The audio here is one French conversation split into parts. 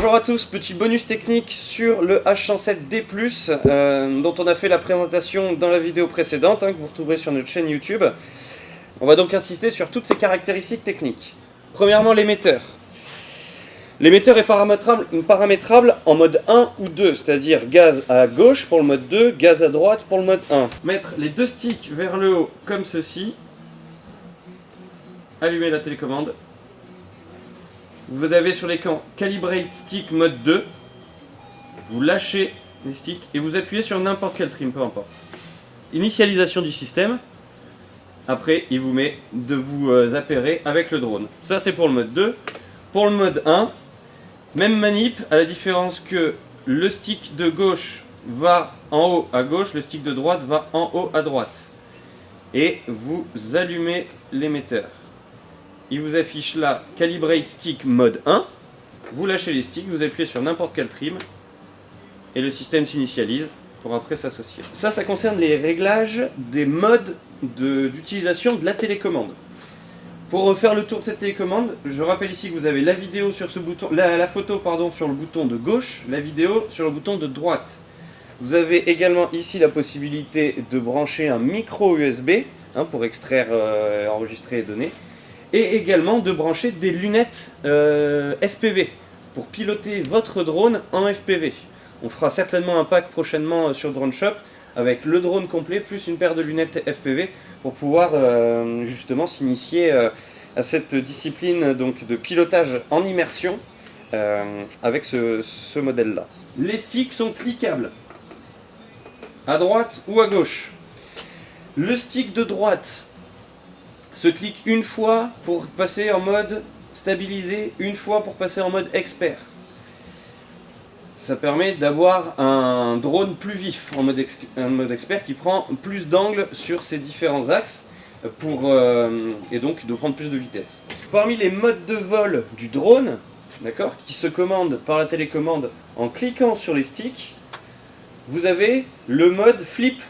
Bonjour à tous, petit bonus technique sur le H107D+, dont on a fait la présentation dans la vidéo précédente, que vous retrouverez sur notre chaîne YouTube. On va donc insister sur toutes ces caractéristiques techniques. Premièrement, l'émetteur. L'émetteur est paramétrable en mode 1 ou 2, c'est-à-dire gaz à gauche pour le mode 2, gaz à droite pour le mode 1. Mettre les deux sticks vers le haut comme ceci. Allumer la télécommande. Vous avez sur l'écran Calibrate Stick mode 2. Vous lâchez les sticks et vous appuyez sur n'importe quel trim, peu importe. Initialisation du système. Après, il vous met de vous appairer avec le drone. Ça, c'est pour le mode 2. Pour le mode 1, même manip, à la différence que le stick de gauche va en haut à gauche, le stick de droite va en haut à droite. Et vous allumez l'émetteur. Il vous affiche là Calibrate Stick mode 1. Vous lâchez les sticks, vous appuyez sur n'importe quel trim et le système s'initialise pour après s'associer. Ça concerne les réglages des modes d'utilisation de la télécommande. Pour refaire le tour de cette télécommande, je rappelle ici que vous avez la vidéo sur ce bouton, la photo pardon, sur le bouton de gauche, la vidéo sur le bouton de droite. Vous avez également ici la possibilité de brancher un micro USB pour extraire, enregistrer et donner. Et également de brancher des lunettes FPV pour piloter votre drone en FPV. On fera certainement un pack prochainement sur Drone Shop avec le drone complet plus une paire de lunettes FPV pour pouvoir justement s'initier à cette discipline donc, de pilotage en immersion avec ce modèle-là. Les sticks sont cliquables à droite ou à gauche. Le stick de droite se clique une fois pour passer en mode stabilisé, une fois pour passer en mode expert. Ça permet d'avoir un drone plus vif en mode expert qui prend plus d'angles sur ses différents axes et donc de prendre plus de vitesse. Parmi les modes de vol du drone, qui se commande par la télécommande en cliquant sur les sticks, vous avez le mode flip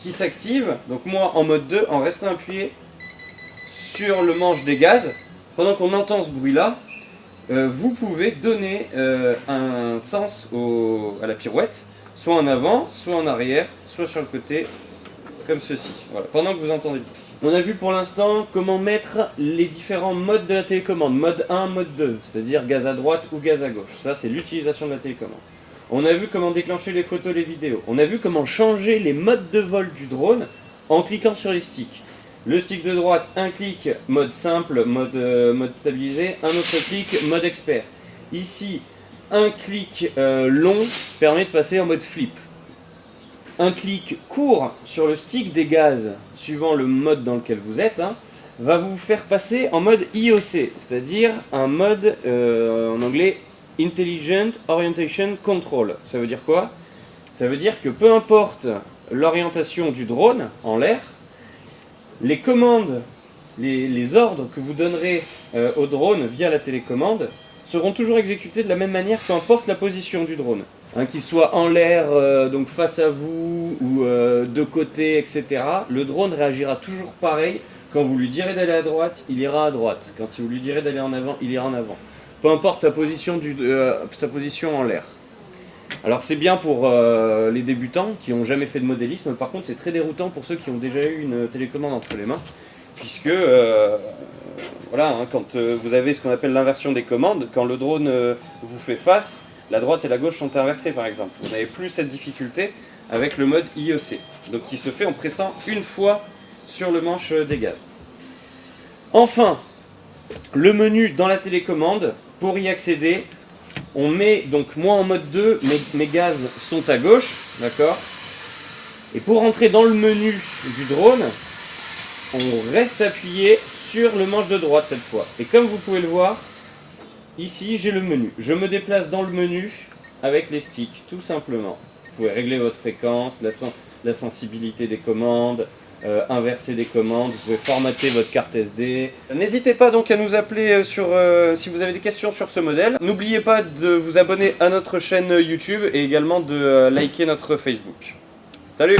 qui s'active, donc moi en mode 2 en restant appuyé sur le manche des gaz. Pendant qu'on entend ce bruit là, vous pouvez donner un sens à la pirouette, soit en avant, soit en arrière, soit sur le côté, comme ceci, voilà, pendant que vous entendez le bruit. On a vu pour l'instant comment mettre les différents modes de la télécommande, mode 1, mode 2, c'est-à-dire gaz à droite ou gaz à gauche. Ça c'est l'utilisation de la télécommande. On a vu comment déclencher les photos, les vidéos. On a vu comment changer les modes de vol du drone en cliquant sur les sticks. Le stick de droite, un clic, mode simple, mode stabilisé, un autre clic, mode expert. Ici, un clic long permet de passer en mode flip. Un clic court sur le stick des gaz, suivant le mode dans lequel vous êtes, va vous faire passer en mode IOC, c'est-à-dire un mode en anglais Intelligent Orientation Control. Ça veut dire quoi? Ça veut dire que peu importe l'orientation du drone en l'air, les commandes, les ordres que vous donnerez au drone via la télécommande seront toujours exécutés de la même manière, peu importe la position du drone. Qu'il soit en l'air, donc face à vous, ou de côté, etc. Le drone réagira toujours pareil. Quand vous lui direz d'aller à droite, il ira à droite. Quand vous lui direz d'aller en avant, il ira en avant. Peu importe sa position en l'air. Alors c'est bien pour les débutants qui n'ont jamais fait de modélisme, par contre c'est très déroutant pour ceux qui ont déjà eu une télécommande entre les mains, puisque quand vous avez ce qu'on appelle l'inversion des commandes, quand le drone vous fait face, la droite et la gauche sont inversées par exemple. Vous n'avez plus cette difficulté avec le mode IOC, donc qui se fait en pressant une fois sur le manche des gaz. Enfin, le menu dans la télécommande, pour y accéder, on met, donc moi en mode 2, mes gaz sont à gauche, d'accord? Et pour entrer dans le menu du drone, on reste appuyé sur le manche de droite cette fois. Et comme vous pouvez le voir, ici j'ai le menu. Je me déplace dans le menu avec les sticks, tout simplement. Vous pouvez régler votre fréquence, la sensibilité des commandes, inverser des commandes, vous pouvez formater votre carte SD. N'hésitez pas donc à nous appeler si vous avez des questions sur ce modèle. N'oubliez pas de vous abonner à notre chaîne YouTube et également de liker notre Facebook. Salut!